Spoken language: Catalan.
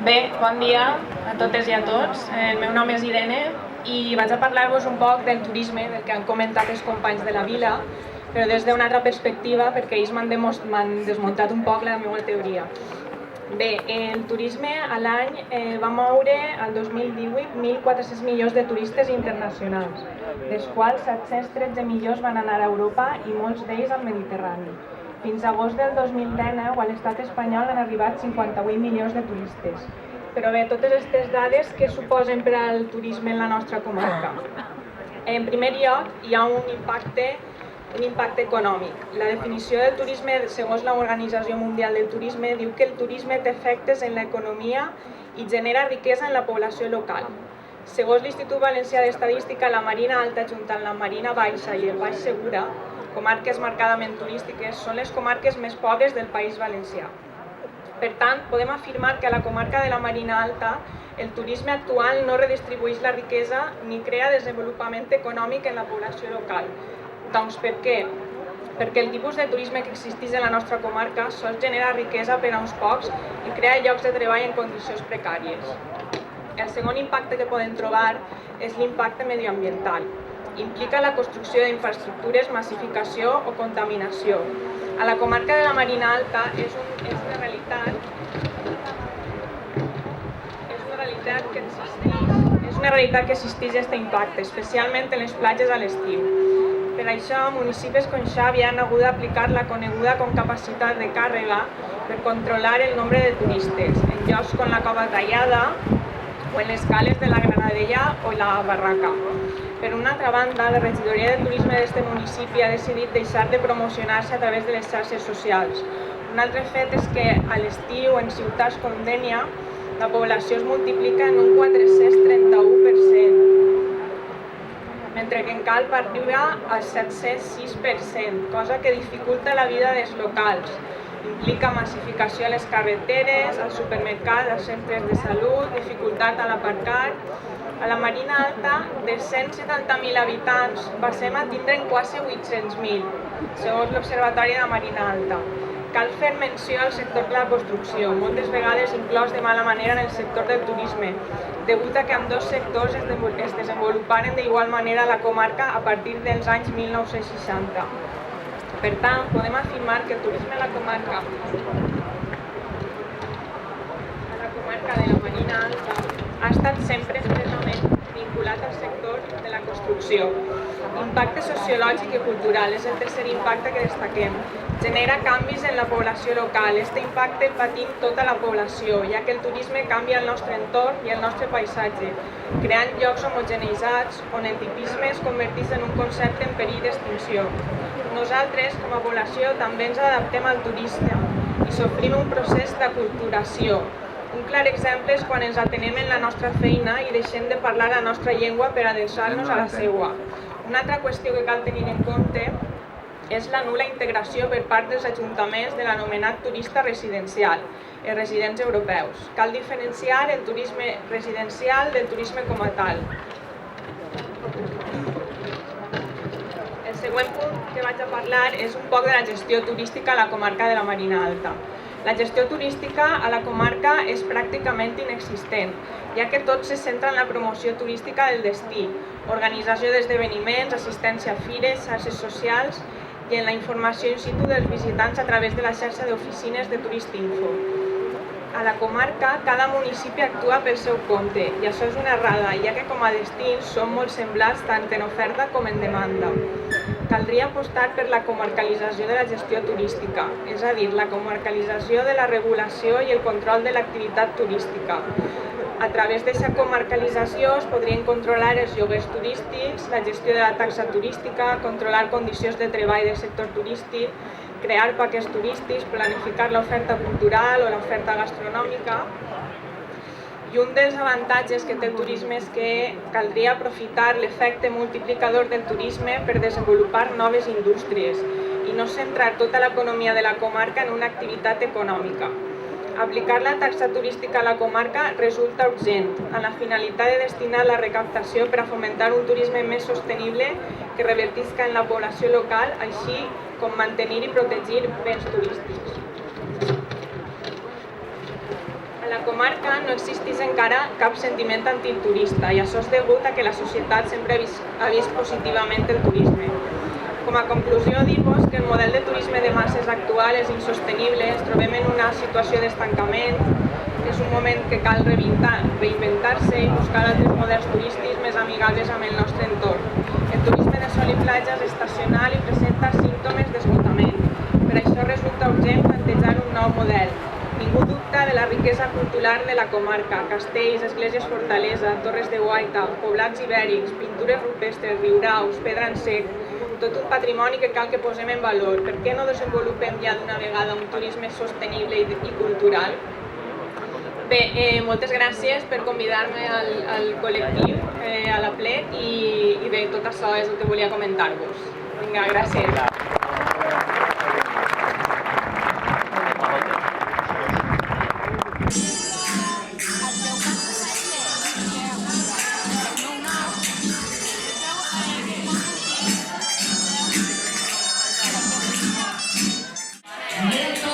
Bé, bon dia a totes i a tots. El meu nom és Irene i vaig a parlar-vos un poc del turisme, del que han comentat els companys de la vila, però des d'una altra perspectiva, perquè ells m'han desmuntat un poc la meva teoria. Bé, el turisme a l'any va moure el 2018 1.400 milions de turistes internacionals, dels quals 713 milions van anar a Europa i molts d'ells al Mediterrani. Fins a agost del 2019, a l'estat espanyol han arribat 58 milions de turistes. Però bé, totes aquestes dades, què suposen per al turisme en la nostra comarca? En primer lloc, hi ha un impacte econòmic. La definició del turisme, segons l'Organització Mundial del Turisme, diu que el turisme té efectes en l'economia i genera riquesa en la població local. Segons l'Institut Valencià d'Estadística, la Marina Alta, junt amb la Marina Baixa i el Baix Segura, comarques marcadament turístiques, són les comarques més pobres del País Valencià. Per tant, podem afirmar que a la comarca de la Marina Alta el turisme actual no redistribueix la riquesa ni crea desenvolupament econòmic en la població local. Doncs per què? Perquè el tipus de turisme que existeix en la nostra comarca sols genera riquesa per a uns pocs i crea llocs de treball en condicions precàries. El segon impacte que podem trobar és l'impacte medioambiental. Implica la construcció d'infraestructures, massificació o contaminació. A la comarca de la Marina Alta és una realitat que existeix aquest impacte, especialment en les platges a l'estiu. Per això, municipis com Xàbia han hagut d'aplicar la coneguda com capacitat de càrrega per controlar el nombre de turistes, en llocs com la Cova Tallada o en les cales de la Granadella o la Barraca. Per una altra banda, la regidoria de turisme d'aquest municipi ha decidit deixar de promocionar-se a través de les xarxes socials. Un altre fet és que a l'estiu, en ciutats com Dénia, la població es multiplica en un 431%, mentre que en Calp arriba al 706%, cosa que dificulta la vida dels locals. Implica massificació a les carreteres, als supermercats, als centres de salut, dificultat a l'aparcar. A la Marina Alta, de 170.000 habitants, passem a tindre'n quasi 800.000, segons l'Observatori de la Marina Alta. Cal fer menció al sector de la construcció, moltes vegades inclòs de mala manera en el sector del turisme, degut a que ambdós sectors es desenvoluparen d'igual manera a la comarca a partir dels anys 1960. Per tant, podem afirmar que el turisme a la comarca de la Marina Alta ha estat sempre estretament vinculat al sector de la construcció. Impacte sociològic i cultural és el tercer impacte que destaquem. Genera canvis en la població local. Este impacte el patim tota la població, ja que el turisme canvia el nostre entorn i el nostre paisatge, creant llocs homogeneitzats on el tipisme es converteix en un concepte en perill d'extinció. Nosaltres, com a població, també ens adaptem al turista i sofrim un procés d'aculturació. Un clar exemple és quan ens atenem en la nostra feina i deixem de parlar la nostra llengua per adreçar-nos a la seua. Una altra qüestió que cal tenir en compte és la nul·la integració per part dels ajuntaments de l'anomenat turista residencial, els residents europeus. Cal diferenciar el turisme residencial del turisme com a tal. El següent punt que vaig a parlar és un poc de la gestió turística a la comarca de la Marina Alta. La gestió turística a la comarca és pràcticament inexistent, ja que tot se centra en la promoció turística del destí, organització d'esdeveniments, assistència a fires, xarxes socials i en la informació in situ dels visitants a través de la xarxa d'oficines de Turistinfo. A la comarca, cada municipi actua pel seu compte, i això és una errada, ja que com a destins són molt semblants tant en oferta com en demanda. Caldria apostar per la comarcalització de la gestió turística, és a dir, la comarcalització de la regulació i el control de l'activitat turística. A través d'aquesta comarcalització es podrien controlar els lloguers turístics, la gestió de la taxa turística, controlar condicions de treball del sector turístic, crear paquets turístics, planificar l'oferta cultural o l'oferta gastronòmica. I un dels avantatges que té el turisme és que caldria aprofitar l'efecte multiplicador del turisme per desenvolupar noves indústries. i no centrar tota l'economia de la comarca en una activitat econòmica. Aplicar la taxa turística a la comarca resulta urgent, amb la finalitat de destinar la recaptació per a fomentar un turisme més sostenible que revertisca en la població local, així com mantenir i protegir béns turístics. A la comarca no existeix encara cap sentiment antiturista i això és degut a que la societat sempre ha vist positivament el turisme. Com a conclusió, dir-vos que el model de turisme de masses actual és insostenible, ens trobem en una situació d'estancament, és un moment que cal reinventar-se i buscar altres models turístics més amigables amb el nostre entorn. El turisme de sol i platja és estacional i presenta símptomes d'esgotament. Per això resulta urgent plantejar un nou model. Ningú dubta de la riquesa cultural de la comarca, castells, esglésies fortalesa, torres de guaita, poblats ibèrics, pintures rupestres, riuraus, pedra en sec, tot un patrimoni que cal que posem en valor. Per què no desenvolupem ja d'una vegada un turisme sostenible i cultural? Bé, moltes gràcies per convidar-me al col·lectiu, a la Plet, i bé, tot això és el que volia comentar-vos. Vinga, gràcies. Mientras